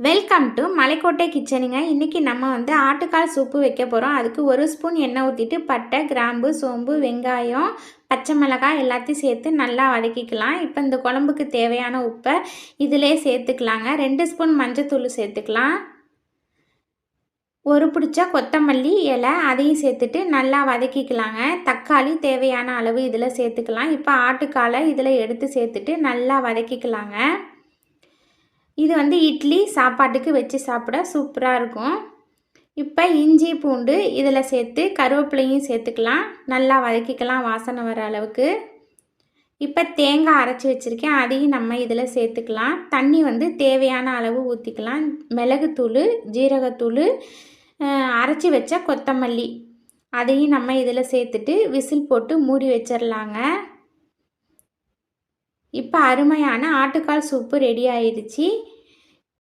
Welcome to மலைக்கோட்டை கிச்சனுங்க. இன்றைக்கி நம்ம ஆட்டுக்கால் சூப்பு வைக்க போகிறோம். அதுக்கு 1 ஸ்பூன் எண்ணெய் ஊற்றிட்டு பட்டை, கிராம்பு, சோம்பு, வெங்காயம், பச்சை மிளகாய் எல்லாத்தையும் சேர்த்து நல்லா வதக்கிக்கலாம். இப்போ இந்த குழம்புக்கு தேவையான உப்பை இதிலே சேர்த்துக்கலாங்க. 2 ஸ்பூன் மஞ்சத்தூள் சேர்த்துக்கலாம். ஒரு பிடிச்ச கொத்தமல்லி இலை அதையும் சேர்த்துட்டு நல்லா வதக்கிக்கலாங்க. தக்காளி தேவையான அளவு இதில் சேர்த்துக்கலாம். இப்போ ஆட்டுக்காலை இதில் எடுத்து சேர்த்துட்டு நல்லா வதக்கிக்கலாங்க. இது இட்லி சாப்பாட்டுக்கு வச்சு சாப்பிட சூப்பராக இருக்கும். இப்போ இஞ்சி பூண்டு இதில் சேர்த்து கருவேப்பிலையும் சேர்த்துக்கலாம். நல்லா வதக்கிக்கலாம் வாசனை வர அளவுக்கு. இப்போ தேங்காய் அரைச்சி வச்சுருக்கேன், அதையும் நம்ம இதில் சேர்த்துக்கலாம். தண்ணி தேவையான அளவு ஊற்றிக்கலாம். மிளகுத்தூள், ஜீரகத்தூள், அரைச்சி வச்ச கொத்தமல்லி அதையும் நம்ம இதில் சேர்த்துட்டு விசில் போட்டு மூடி வச்சிடலாங்க. இப்போ அருமையான ஆட்டுக்கால் சூப்பு ரெடி ஆயிடுச்சு.